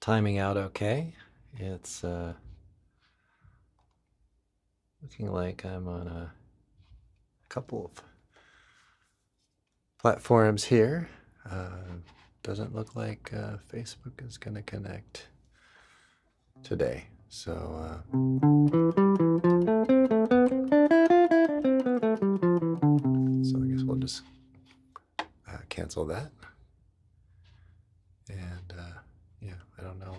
Timing out okay. It's looking like I'm on a couple of platforms here. Doesn't look like Facebook is going to connect today. So I guess we'll just cancel that. And yeah, I don't know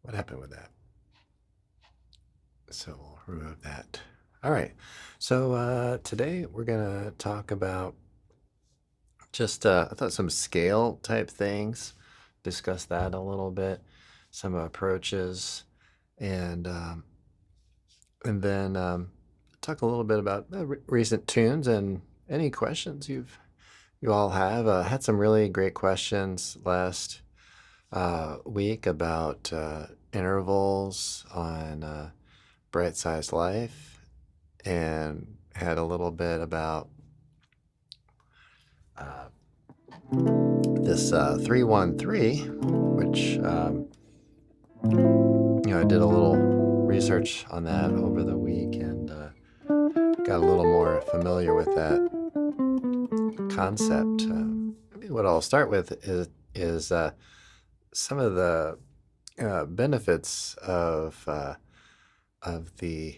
what happened with that. So we'll remove that. All right. So today we're going to talk about just I thought some scale type things, discuss that a little bit, some approaches, and then talk a little bit about recent tunes and any questions you all have. Had some really great questions last week about intervals on Bright Size Life, and had a little bit about this 313, which I did a little research on that over the week and got a little more familiar with that concept. Maybe what I'll start with is some of the benefits of the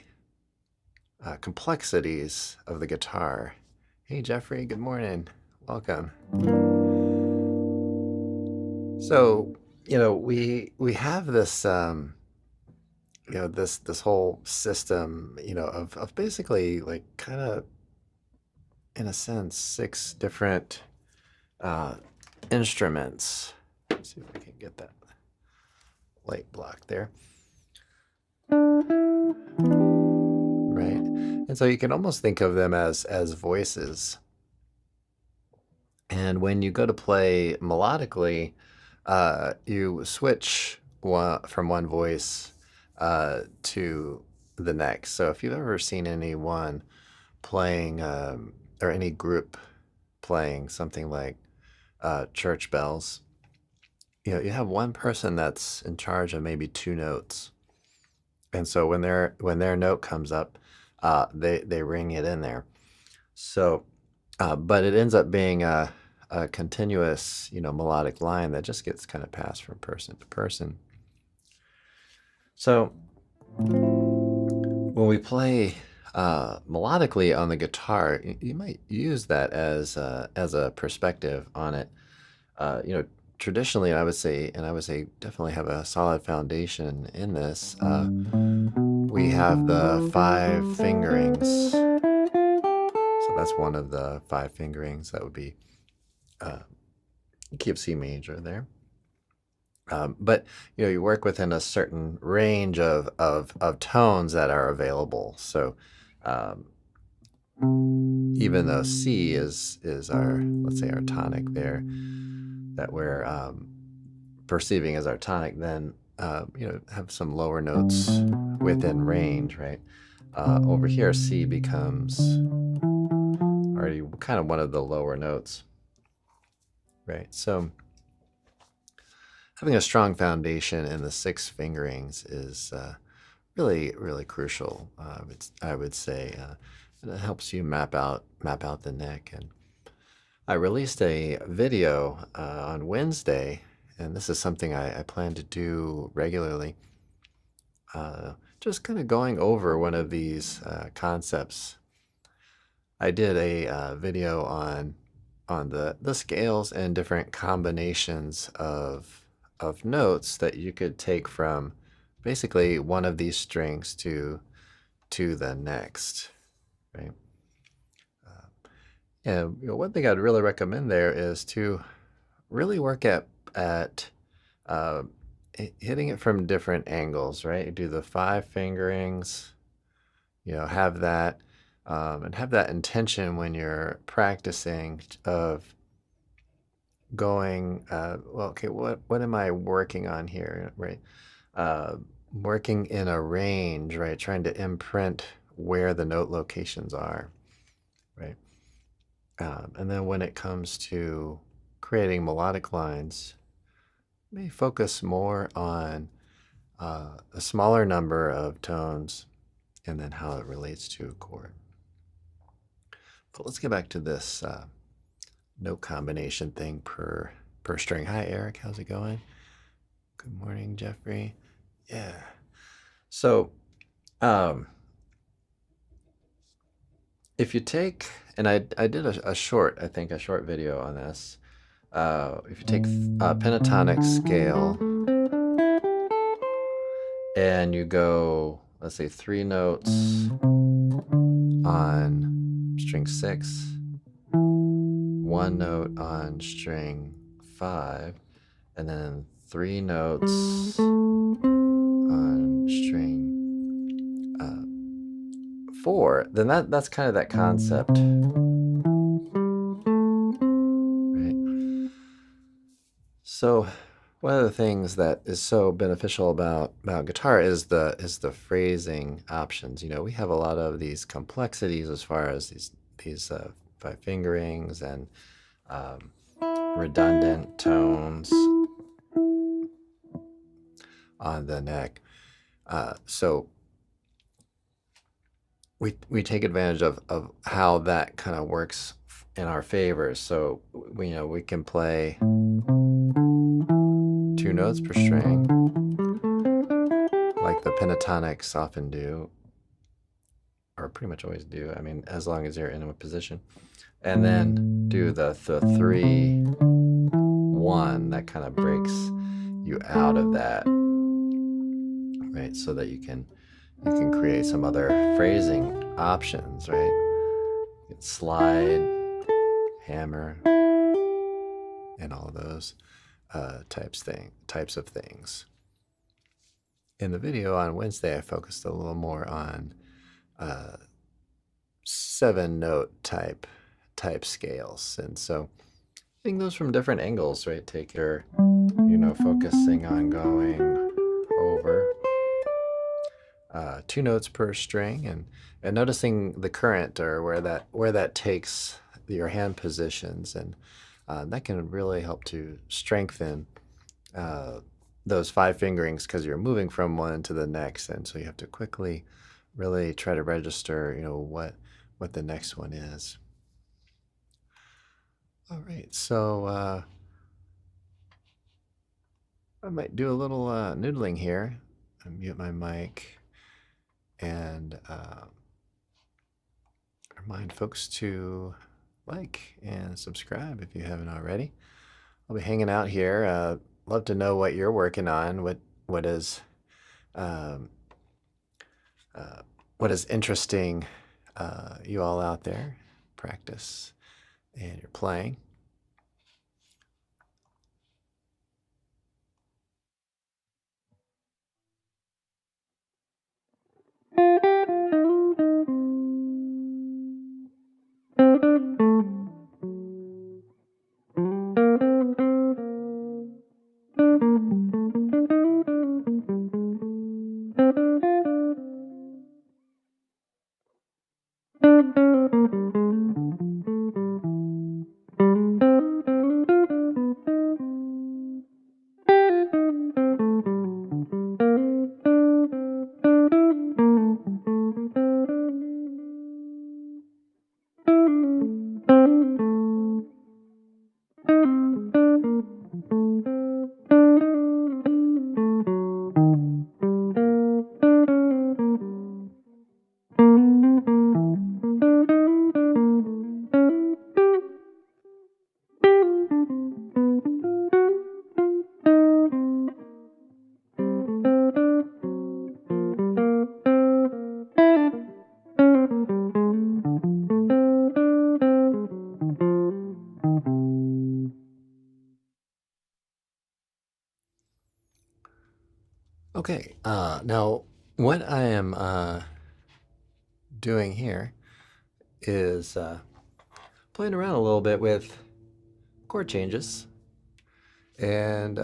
complexities of the guitar. Hey Jeffrey, good morning. Welcome. So we have this this whole system of basically like kind of in a sense 6 different instruments. Let's see if we can get that light block there. Right, and so you can almost think of them as voices. And when you go to play melodically, you switch from one voice to the next. So if you've ever seen anyone playing or any group playing something like church bells, you have one person that's in charge of maybe 2 notes, and so when their note comes up, they ring it in there. So, but it ends up being a continuous, melodic line that just gets kind of passed from person to person. So when we play melodically on the guitar, you might use that as a perspective on it. Traditionally, I would say definitely have a solid foundation in this. We have the 5 fingerings. So that's one of the 5 fingerings. That would be key of C major there. But you work within a certain range of tones that are available. So even though C is our, let's say, our tonic there, that we're perceiving as our tonic, then have some lower notes within range, right? Over here, C becomes already kind of one of the lower notes, right? So having a strong foundation in the 6 fingerings is really, really crucial. I would say it helps you map out the neck. And I released a video on Wednesday, and this is something I plan to do regularly. Just kind of going over one of these concepts. I did a video on the scales and different combinations of notes that you could take from basically one of these strings to the next, right? And one thing I'd really recommend there is to really work at hitting it from different angles, right? You do the 5 fingerings, have that, and have that intention when you're practicing of going, well, okay, what am I working on here, right? Working in a range, right? Trying to imprint where the note locations are, right? And then when it comes to creating melodic lines, may focus more on a smaller number of tones and then how it relates to a chord. But let's get back to this note combination thing per string. Hi, Eric. How's it going? Good morning, Jeffrey. Yeah. So if you take, and I did a short video on this. If you take a pentatonic scale and you go, let's say 3 notes on string 6, 1 note on string 5, and then 3 notes on string 4, then that's kind of that concept, right? So one of the things that is so beneficial about guitar is the phrasing options. You know, we have a lot of these complexities as far as these 5 fingerings and redundant tones on the neck. So we take advantage of how that kind of works in our favor. So we can play 2 notes per string, like the pentatonics often do, or pretty much always do. I mean, as long as you're in a position, and then do the 3, 1 that kind of breaks you out of that, right? So that you can create some other phrasing options, right? You can slide, hammer, and all of those types of things. In the video on Wednesday, I focused a little more on 7-note type scales, and so seeing those from different angles, right? Take your, focusing on going over 2 notes per string, and noticing the current, or where that takes your hand positions, and that can really help to strengthen those 5 fingerings, because you're moving from one to the next, and so you have to quickly really try to register, what the next one is. All right, so I might do a little noodling here. I'll mute my mic and remind folks to like and subscribe if you haven't already. I'll be hanging out here. Love to know what you're working on. What is interesting you all out there, practice, and you're playing. Okay, now what I am doing here is playing around a little bit with chord changes, and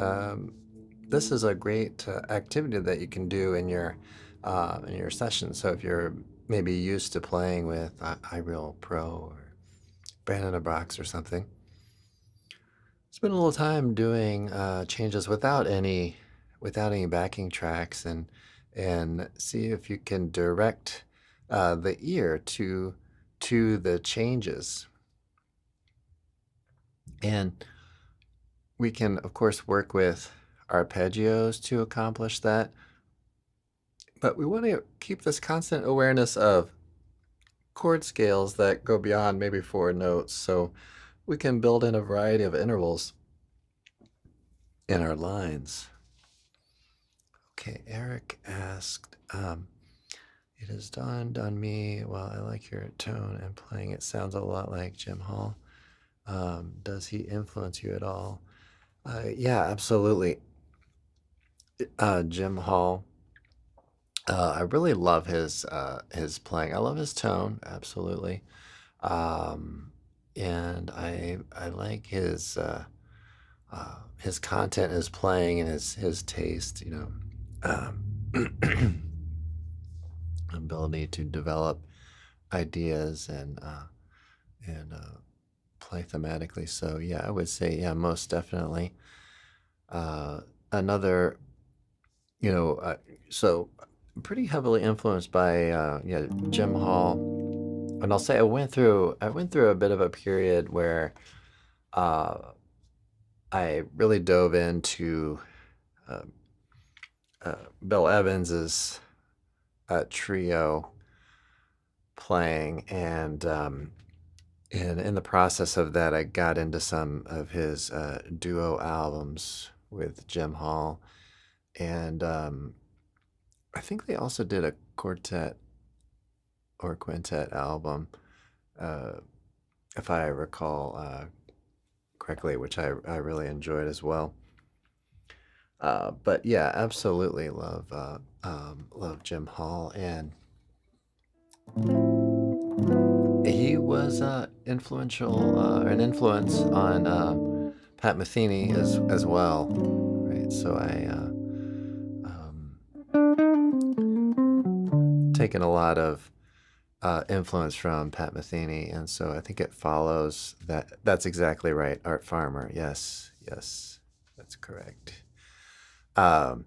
this is a great activity that you can do in your session. So if you're maybe used to playing with iReal Pro or Brandon Box or something, spend a little time doing changes without any backing tracks, and see if you can direct the ear to the changes. And we can, of course, work with arpeggios to accomplish that, but we want to keep this constant awareness of chord scales that go beyond maybe 4 notes, so we can build in a variety of intervals in our lines. Okay, Eric asked, it has dawned on me, well, I like your tone and playing. It sounds a lot like Jim Hall. Does he influence you at all? Yeah, absolutely. Jim Hall. I really love his playing. I love his tone, absolutely. And I like his content, his playing, and his taste. Ability to develop ideas and play thematically. So yeah, I would say yeah, most definitely. Another, so pretty heavily influenced by yeah, Jim Hall. And I'll say I went through a bit of a period where I really dove into uh, Bill Evans's trio playing, and in the process of that, I got into some of his duo albums with Jim Hall, and I think they also did a quartet or quintet album, uh, if I recall correctly, which I really enjoyed as well. But yeah, absolutely love Jim Hall, and he was influential, an influence on Pat Metheny as well, right? So I taken a lot of influence from Pat Metheny, and so I think it follows that. That's exactly right, Art Farmer. Yes, yes, that's correct. Um,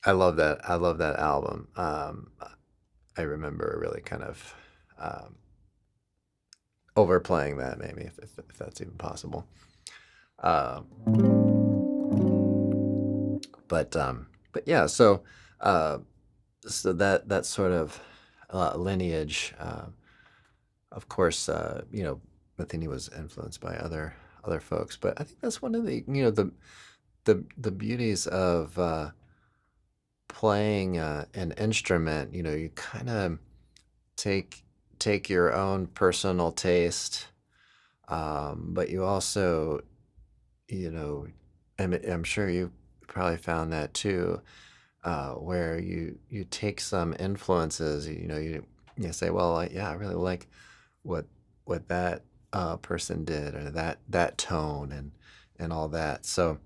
I love that. I love that album. I remember really kind of overplaying that, maybe if that's even possible. Um, but yeah, so that sort of lineage. Of course, Matheny was influenced by other folks, but I think that's one of the the beauties of playing an instrument. You kind of take your own personal taste, but you also, I'm sure you probably found that too, where you take some influences. You say, well, yeah, I really like what that person did, or that tone and all that. So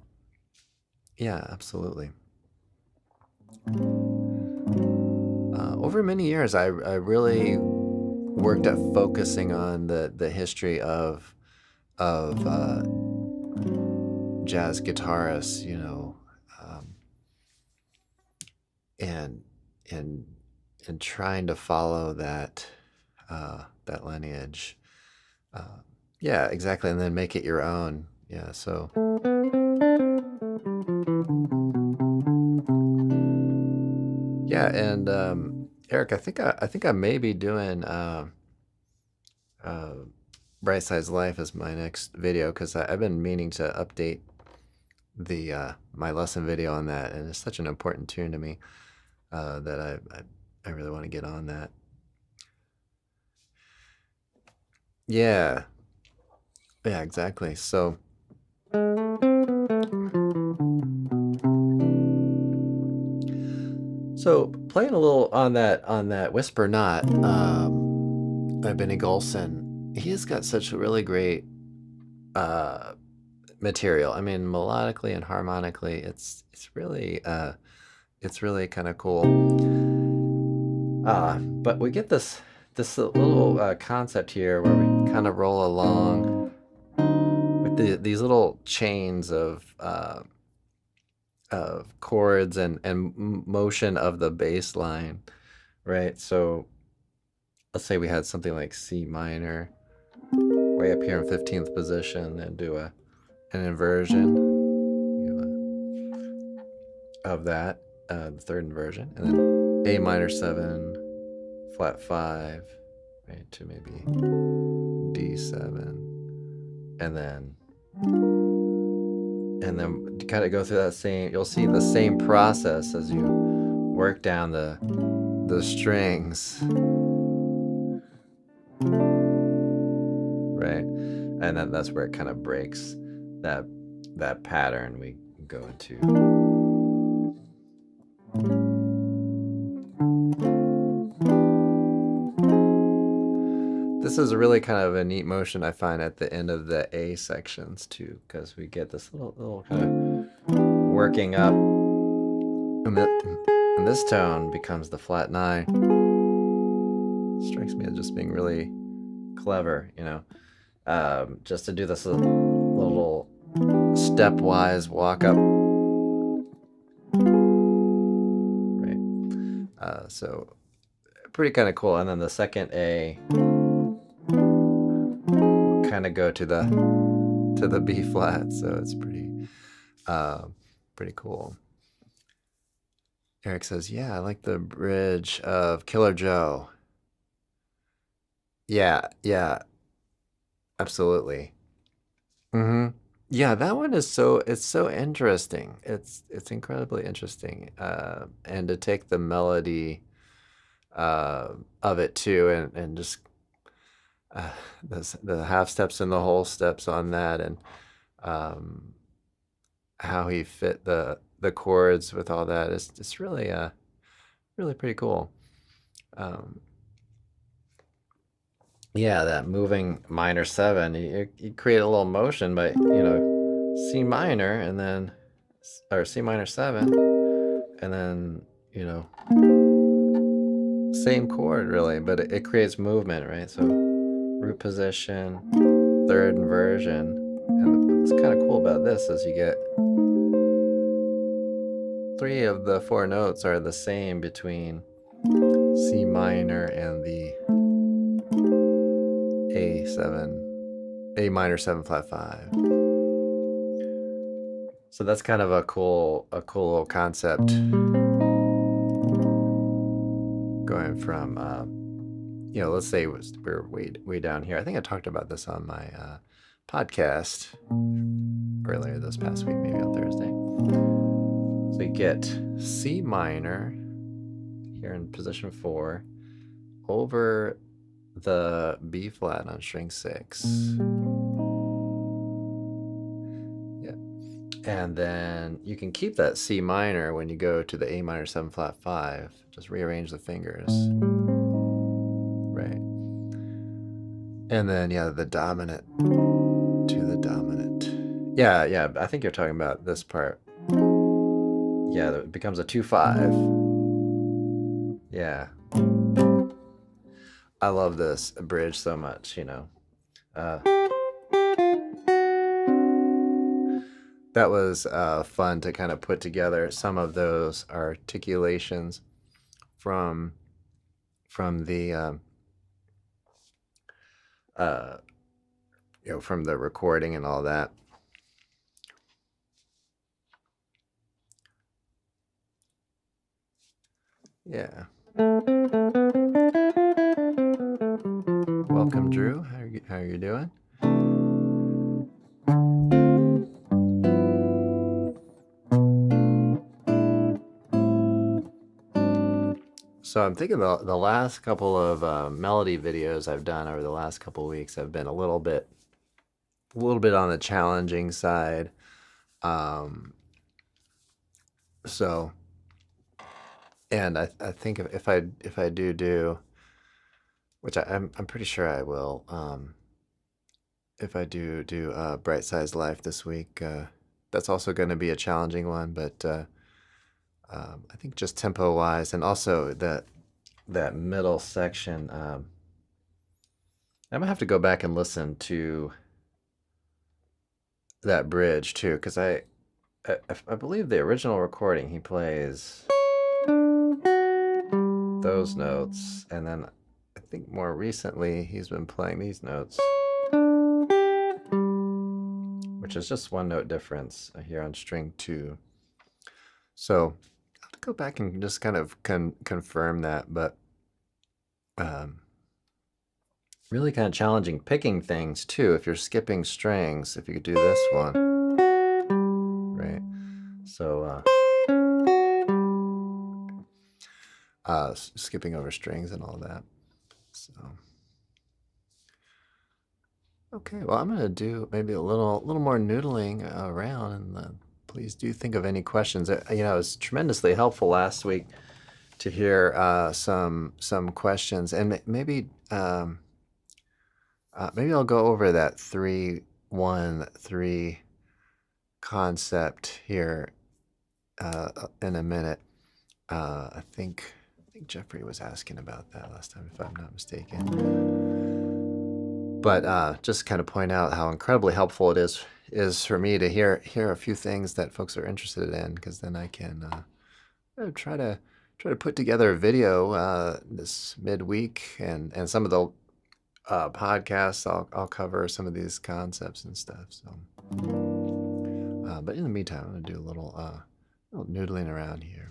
yeah, absolutely. Over many years, I really worked at focusing on the history of jazz guitarists, and and and trying to follow that lineage. Yeah, exactly, and then make it your own. Yeah, so yeah, and Eric, I think I may be doing uh, Bright Side's Life as my next video, because I've been meaning to update the my lesson video on that, and it's such an important tune to me that I really want to get on that. Yeah, yeah, exactly. So playing a little on that whisper knot by Benny Golson. He's got such really great material. I mean, melodically and harmonically, it's really kind of cool. But we get this little concept here where we kind of roll along with these little chains of chords and motion of the bass line, right? So let's say we had something like C minor way up here in 15th position, and do an inversion, of that, the third inversion, and then A minor 7, flat 5, right, to maybe D7, and then kind of go through that same, you'll see the same process as you work down the strings, right? And then that's where it kind of breaks that pattern we go into. This is really kind of a neat motion I find at the end of the A sections too, because we get this little kind of working up, and this tone becomes the flat 9. Strikes me as just being really clever, just to do this little stepwise walk up, right? So pretty kind of cool. And then the second A kind of go to the B flat, so it's pretty cool. Eric says, yeah, I like the bridge of Killer Joe. Yeah, absolutely. Yeah, that one is it's so interesting. It's incredibly interesting, and to take the melody of it too, and just the half steps and the whole steps on that, and how he fit the chords with all that. It's really really pretty cool. Yeah, that moving minor 7, you create a little motion by, C minor, and then, or C minor 7, and then, same chord really, but it creates movement, right? So root position, third inversion, and what's kind of cool about this is you get 3 of the 4 notes are the same between C minor and the A minor 7 flat 5. So that's kind of a cool little concept, going from let's say we're way down here. I think I talked about this on my podcast earlier this past week, maybe on Thursday. So we get C minor here in position 4 over the B flat on string 6. Yeah. And then you can keep that C minor when you go to the A minor 7 flat 5. Just rearrange the fingers. Right. And then, the dominant to the dominant. Yeah, I think you're talking about this part. Yeah, it becomes a 2/5. Yeah. I love this bridge so much, that was fun to kind of put together some of those articulations from the from the recording and all that. Yeah. Welcome, Drew. How are you doing? So I'm thinking the last couple of melody videos I've done over the last couple of weeks have been a little bit on the challenging side. So, and I think if I do, which I'm pretty sure I will, if I do Bright Size Life this week, that's also going to be a challenging one, but I think just tempo wise, and also that middle section, I'm gonna have to go back and listen to that bridge too, because I believe the original recording he plays those notes, and then I think more recently he's been playing these notes, which is just one note difference here on string 2. So I'll have to go back and just kind of confirm that, but really kind of challenging picking things too. If you're skipping strings, if you could do this one, right? So skipping over strings and all that. So okay, well, I'm gonna do maybe a little more noodling around, and please do think of any questions. It was tremendously helpful last week to hear some questions, and maybe I'll go over that 3-1-3 concept here in a minute. I think Jeffrey was asking about that last time, if I'm not mistaken. But just kind of point out how incredibly helpful it is for me to hear a few things that folks are interested in, because then I can try to put together a video this midweek, and some of the podcasts I'll cover some of these concepts and stuff. So, but in the meantime, I'm gonna do a little noodling around here.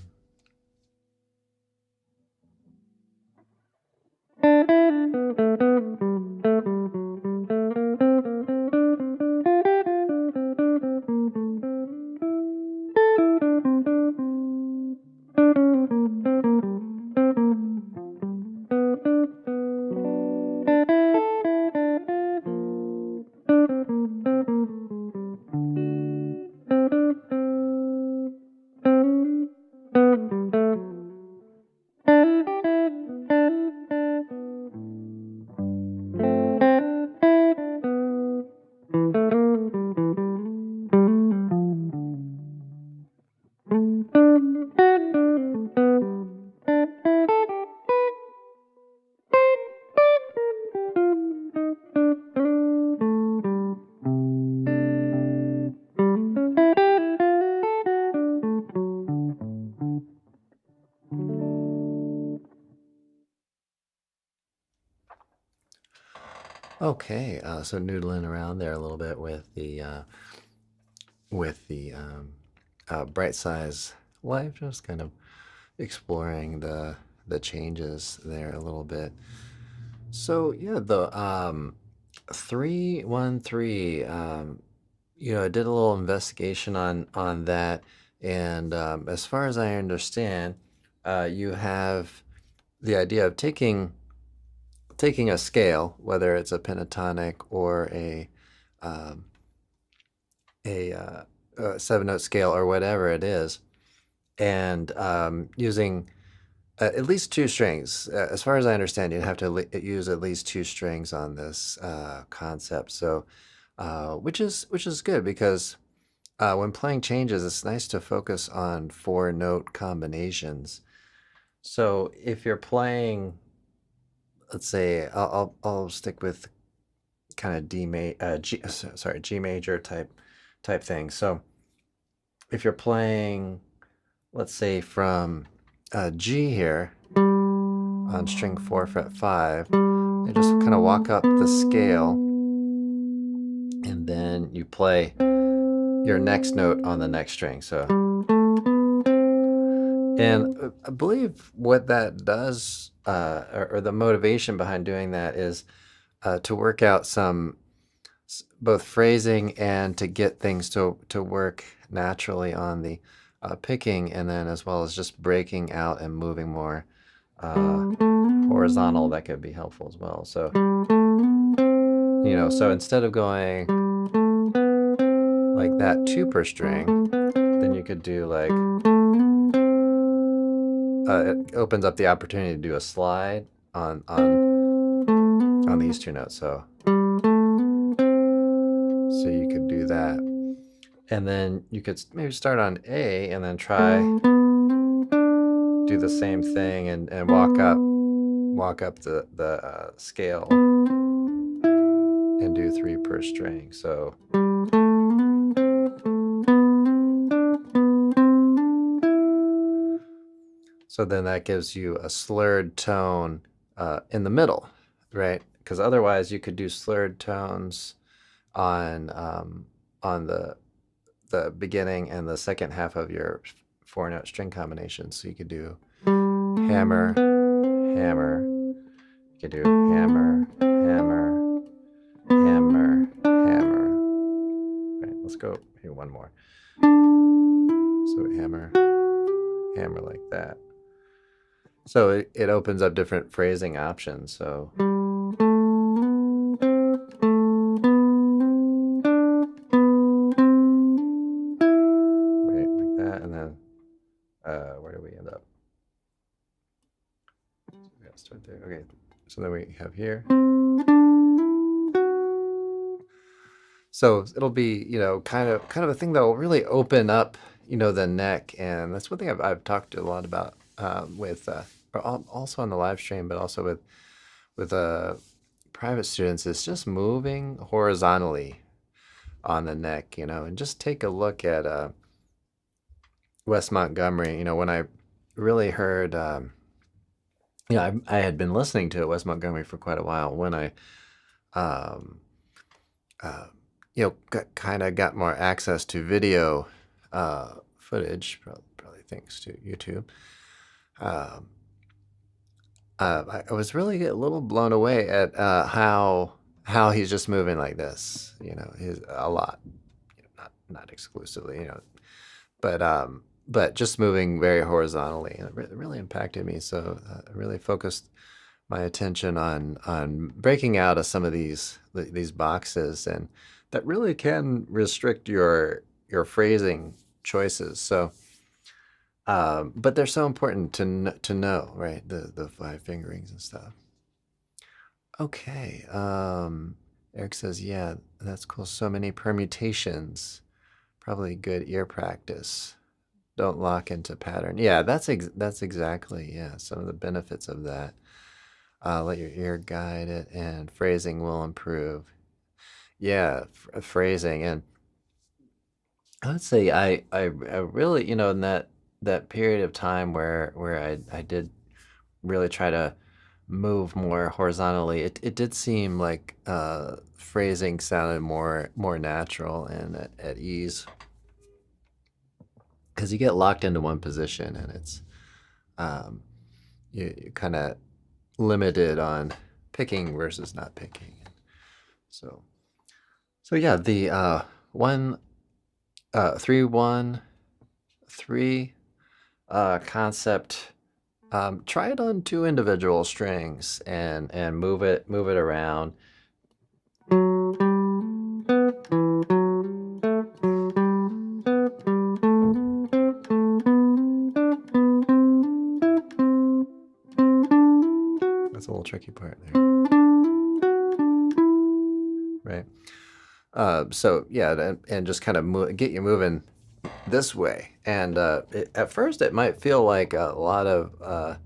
Okay, so noodling around there a little bit with the Bright Size Life, just kind of exploring the changes there a little bit. So yeah, the 3-1-3. I did a little investigation on that, and as far as I understand, you have the idea of taking a scale, whether it's a pentatonic or a 7-note scale or whatever it is, and using at least 2 strings. As far as I understand, you'd have to use at least 2 strings on this concept. So, which is good, because when playing changes, it's nice to focus on 4-note combinations. So if you're playing, let's say, I'll stick with kind of G major type thing. So if you're playing, let's say, from G here on string 4 fret 5, you just kind of walk up the scale, and then you play your next note on the next string. So, and I believe what that does, or the motivation behind doing that, is to work out some both phrasing and to get things to work naturally on the picking, and then as well as just breaking out and moving more horizontal. That could be helpful as well. So, so instead of going like that 2 per string, then you could do like, it opens up the opportunity to do a slide on these 2 notes. So you could do that, and then you could maybe start on A and then try do the same thing and walk up the scale and do 3 per string. So So then that gives you a slurred tone in the middle, right? Because otherwise you could do slurred tones on the beginning and the second half of your 4-note string combination. So you could do hammer, hammer. You could do hammer, hammer, hammer, hammer. Right, let's go here one more. So hammer, hammer like that. So it opens up different phrasing options. So right, like that, and then where do we end up? So we gotta start there. Okay, so then we have here. So it'll be, kind of a thing that will really open up, the neck, and that's one thing I've talked a lot about with also on the live stream, but also with private students, is just moving horizontally on the neck, and just take a look at Wes Montgomery. When I really heard, I had been listening to Wes Montgomery for quite a while. When I kind of got more access to video footage, probably thanks to YouTube. I was really a little blown away at how he's just moving like this. He's a lot, not exclusively, but just moving very horizontally, and it really impacted me. So I really focused my attention on breaking out of some of these boxes, and that really can restrict your phrasing choices. So, but they're so important to know, right? The 5 fingerings and stuff. Okay. Eric says, yeah, that's cool. So many permutations. Probably good ear practice. Don't lock into pattern. Yeah, that's exactly, some of the benefits of that. Let your ear guide it, and phrasing will improve. Yeah, phrasing. And I would say I really, in that period of time where I did really try to move more horizontally, it did seem like phrasing sounded more natural and at ease, because you get locked into one position, and it's you kind of limited on picking versus not picking. So yeah, the 1-3-1-3 concept. Try it on 2 individual strings and move it around. That's a little tricky part there. Right. So yeah, and just kind of get you moving this way. And at first it might feel like a lot of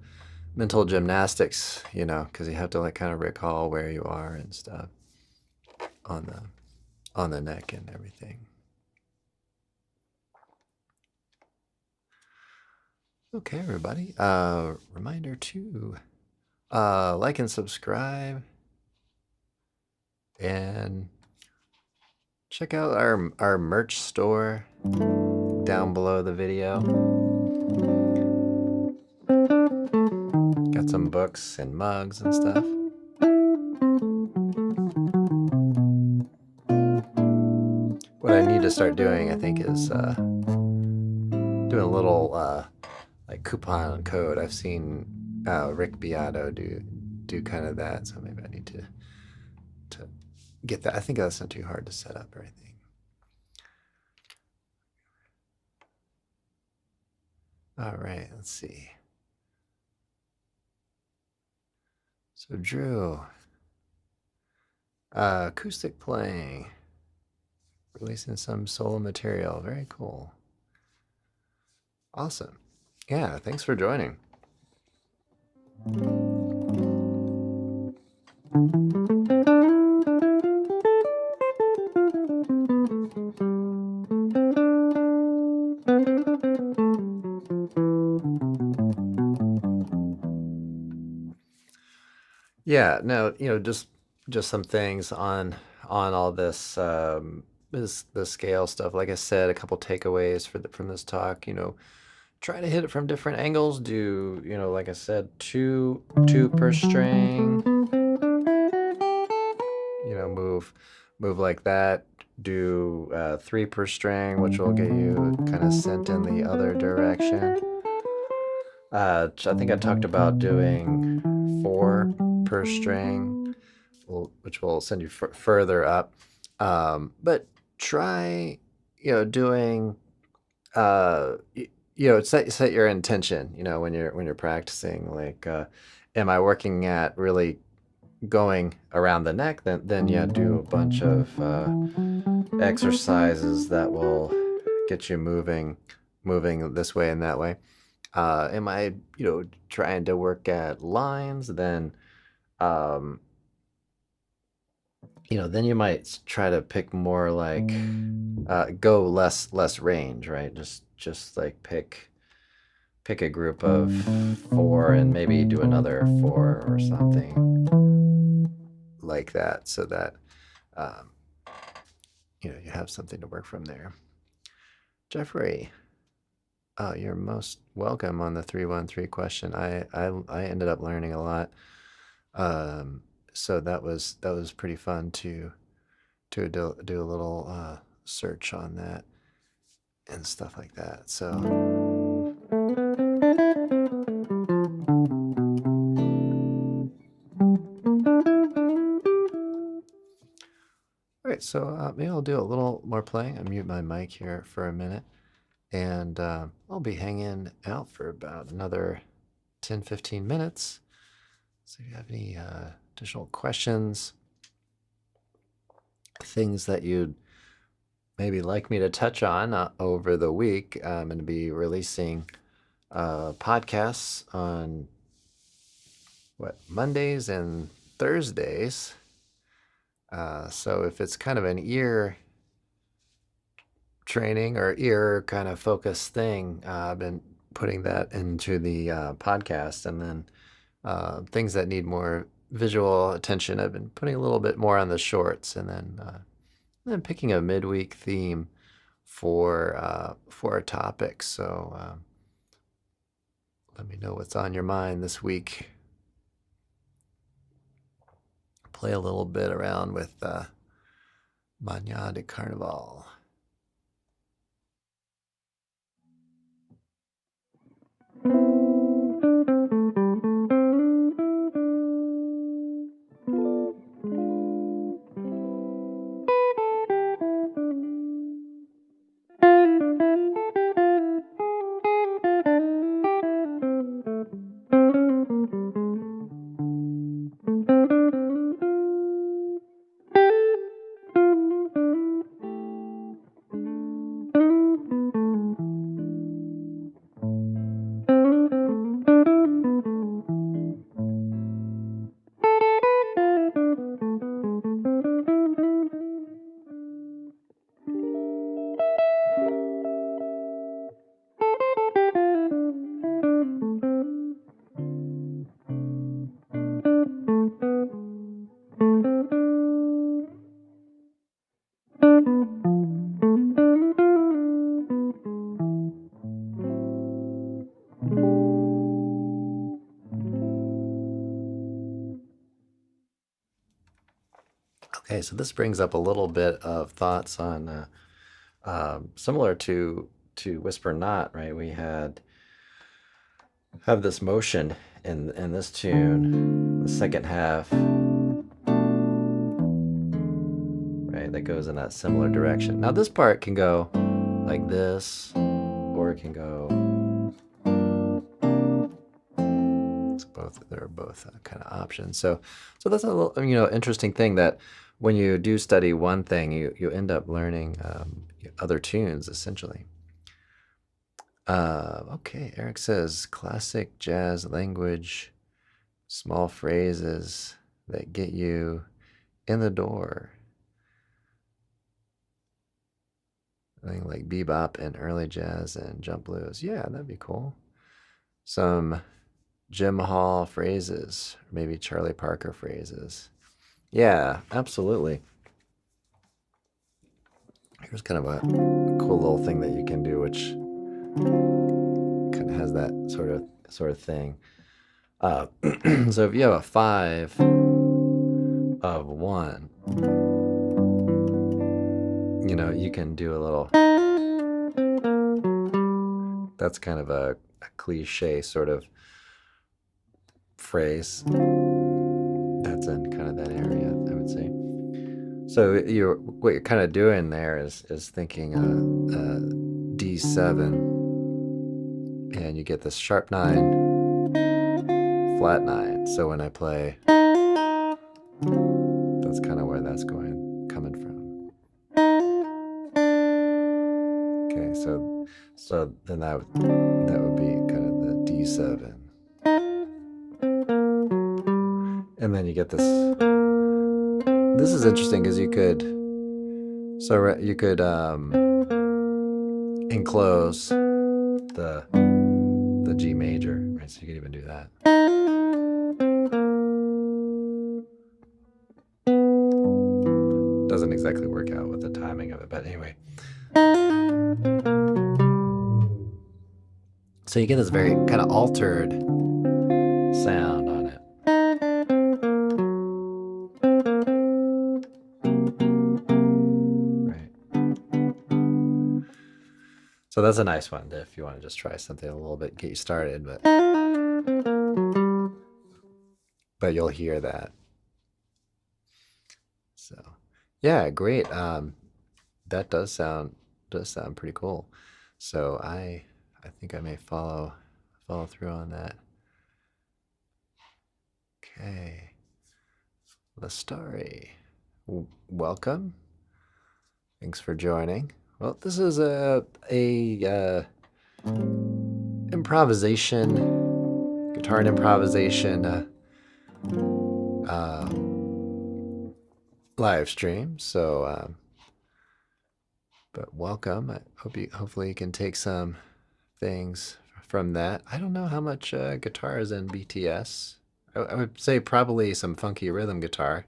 mental gymnastics, because you have to kind of recall where you are and stuff on the neck and everything. Okay, everybody. Reminder to like and subscribe, and check out our merch store down below the video. Got some books and mugs and stuff. What I need to start doing, I think, is doing a little coupon code. I've seen Rick Beato do kind of that, so maybe I need to get that. I think that's not too hard to set up or anything. All right, let's see. So Drew, acoustic playing, releasing some solo material. Very cool. Awesome. Yeah, thanks for joining. Yeah, no, just some things on all this this the scale stuff. Like I said, a couple takeaways from this talk. Try to hit it from different angles. Do like I said, two per string. Move like that. Do three per string, which will get you kind of sent in the other direction. I think I talked about doing four per string, which will send you further up. But try, doing, set your intention. When you're practicing. Like, am I working at really going around the neck? Then yeah, do a bunch of exercises that will get you moving this way and that way. Am I, trying to work at lines? Um, then you might try to pick more like, go less range, right? Just like pick a group of four and maybe do another four or something like that, so that um, you have something to work from there. Jeffrey, you're most welcome on the 313 question. I ended up learning a lot. So that was pretty fun to do a little search on that and stuff like that. So, all right. So maybe I'll do a little more playing. I'll mute my mic here for a minute, and I'll be hanging out for about another 10-15 minutes. So if you have any additional questions, things that you'd maybe like me to touch on over the week, I'm going to be releasing podcasts on Mondays and Thursdays. So if it's kind of an ear training or ear kind of focused thing, I've been putting that into the podcast. And then things that need more visual attention, I've been putting a little bit more on the shorts, and then picking a midweek theme for a topic. So let me know what's on your mind this week. Play a little bit around with Mañana de Carnaval. Okay, so this brings up a little bit of thoughts on similar to Whisper Not, right? We have this motion in this tune, the second half, right? That goes in that similar direction. Now this part can go like this, or it can go. There are both kind of options. So that's a little interesting thing, that when you do study one thing, you end up learning other tunes essentially. Okay, Eric says classic jazz language, small phrases that get you in the door. I think like bebop and early jazz and jump blues. Yeah, that'd be cool. Some Jim Hall phrases, maybe Charlie Parker phrases. Yeah, absolutely. Here's kind of a cool little thing that you can do, which kind of has that sort of thing. So if you have a 5 of 1, you know, you can do a little. That's kind of a cliche sort of phrase. That's in kind of that area, I would say. So what you're kind of doing there is thinking D7, and you get this sharp 9, flat 9. So when I play, that's kind of where that's coming from. Okay, so then that would be kind of the D7, and then you get this. This is interesting because you could enclose the G major, right? So you could even do that. Doesn't exactly work out with the timing of it, but anyway. So you get this very kind of altered sound on it. Right. So that's a nice one if you want to just try something a little bit, get you started, but you'll hear that. So yeah, great. That does sound pretty cool. So I think I may follow through on that. Okay, the story. Welcome. Thanks for joining. Well, this is a improvisation, guitar and improvisation live stream. So, but welcome. Hopefully you can take some things from that. I don't know how much guitar is in BTS. I would say probably some funky rhythm guitar.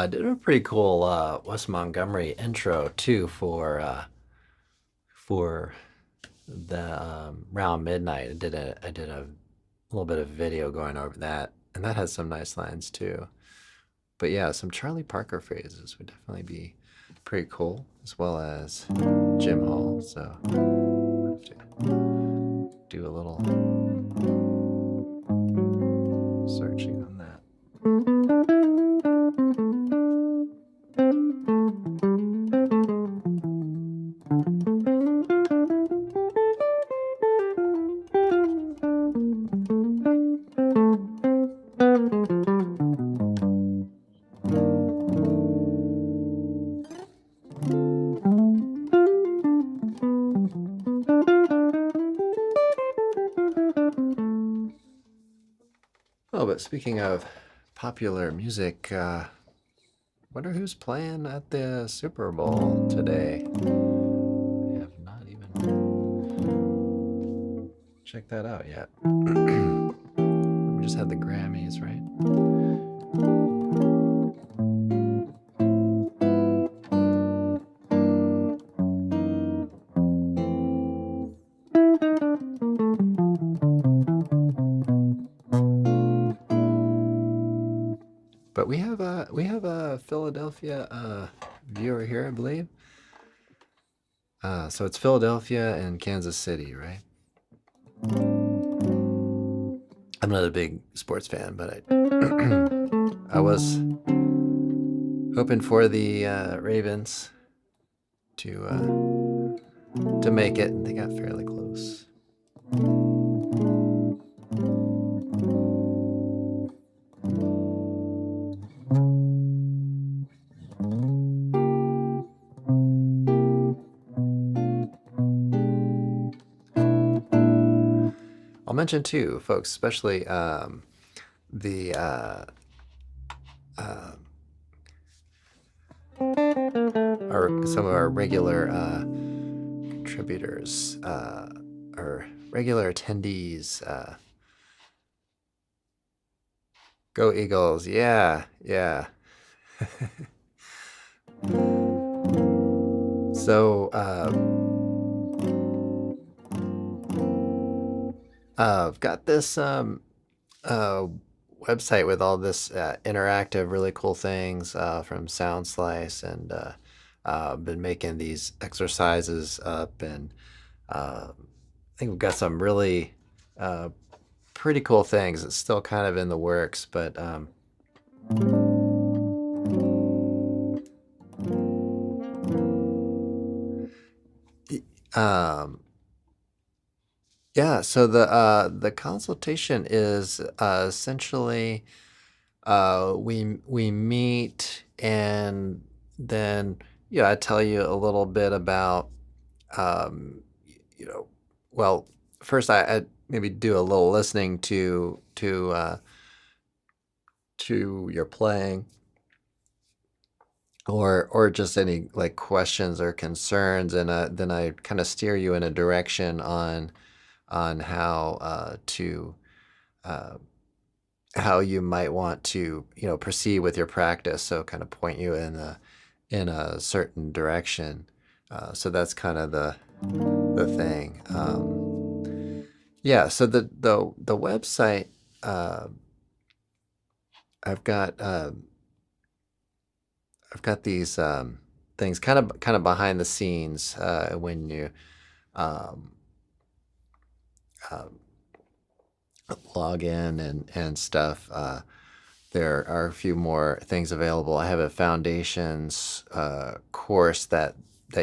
Did a pretty cool Wes Montgomery intro too for the Round Midnight. I did a little bit of video going over that, and that has some nice lines too. But yeah, some Charlie Parker phrases would definitely be pretty cool, as well as Jim Hall. So I'll have to do a little searching on that. Oh, but speaking of popular music, wonder who's playing at the Super Bowl today. I have not even checked that out yet. We just had the Grammys, right? But we have a Philadelphia viewer here, I believe. So it's Philadelphia and Kansas City, right? I'm not a big sports fan, but I was hoping for the Ravens to make it, and they got fairly close. I'll mention too, folks, especially the some of our regular contributors or regular attendees. Go Eagles! Yeah, yeah. So I've got this website with all this interactive, really cool things from Sound Slice, and been making these exercises up, and I think we've got some really pretty cool things. It's still kind of in the works, but yeah. So the consultation is essentially we meet, and then I tell you a little bit about well, first I maybe do a little listening to your playing, or just any like questions or concerns, and then I kind of steer you in a direction on how to how you might want to proceed with your practice. So kind of point you in a certain direction. So that's kind of the thing. Yeah. So the website, I've got these things kind of behind the scenes when you log in and stuff. There are a few more things available. I have a foundations course that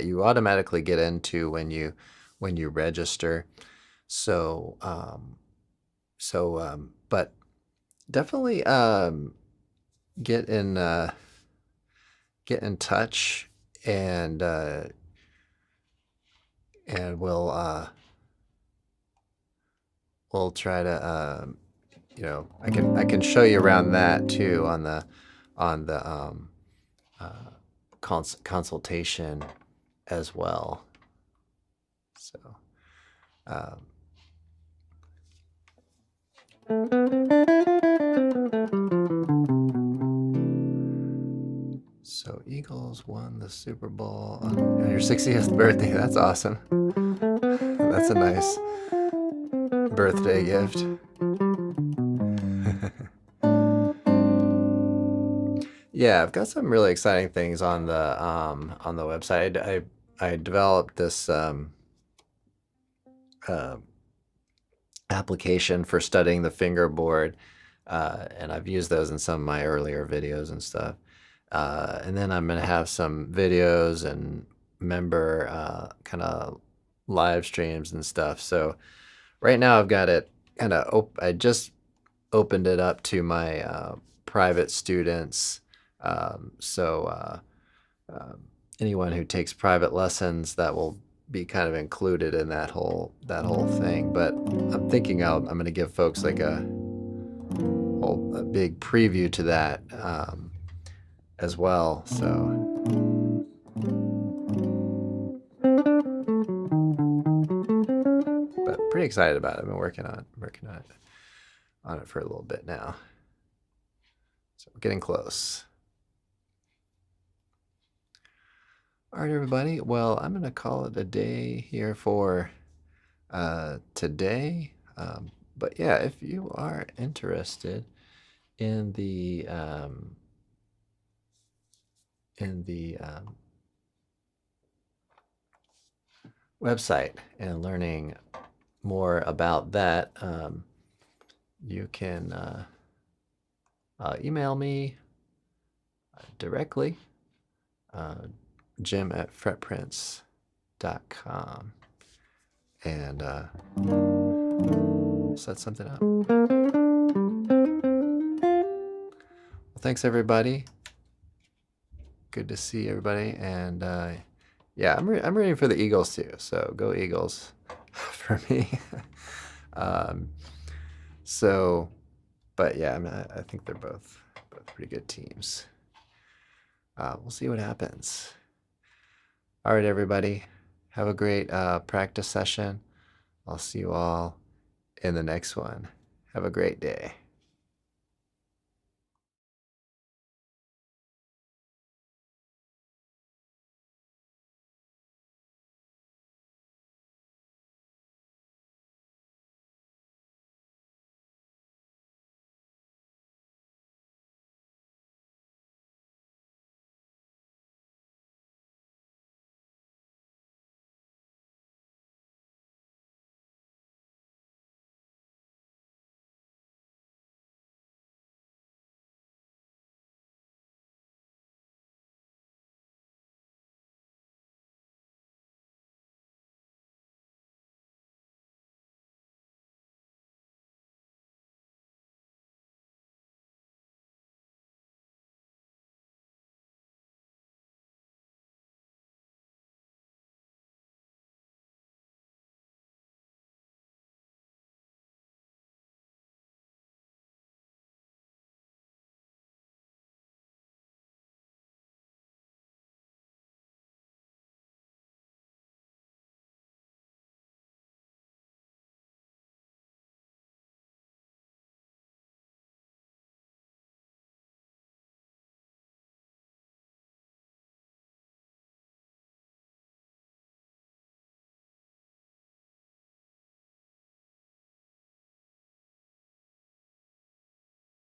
you automatically get into when you register. So but definitely get in touch, and we'll try to I can show you around that too on the consultation as well. So so Eagles won the Super Bowl on your 60th birthday. That's awesome. That's a nice birthday gift. Yeah, I've got some really exciting things on the website. I developed this application for studying the fingerboard, and I've used those in some of my earlier videos and stuff. And then I'm going to have some videos and member kind of live streams and stuff. So right now I've got it kind of I just opened it up to my private students. So anyone who takes private lessons, that will be kind of included in that whole thing. But I'm thinking I'm going to give folks like a big preview to that as well. So but pretty excited about it. I've been working on it for a little bit now. So we're getting close. All right, everybody. Well, I'm going to call it a day here for today. But yeah, if you are interested in the website and learning more about that, you can email me directly, jim@fretprints.com, and set something up. Well, thanks everybody. Good to see everybody, and yeah, I'm rooting for the Eagles too. So go Eagles for me. Um, so, but yeah, I mean, I think they're both pretty good teams. We'll see what happens. All right, everybody, have a great practice session. I'll see you all in the next one. Have a great day.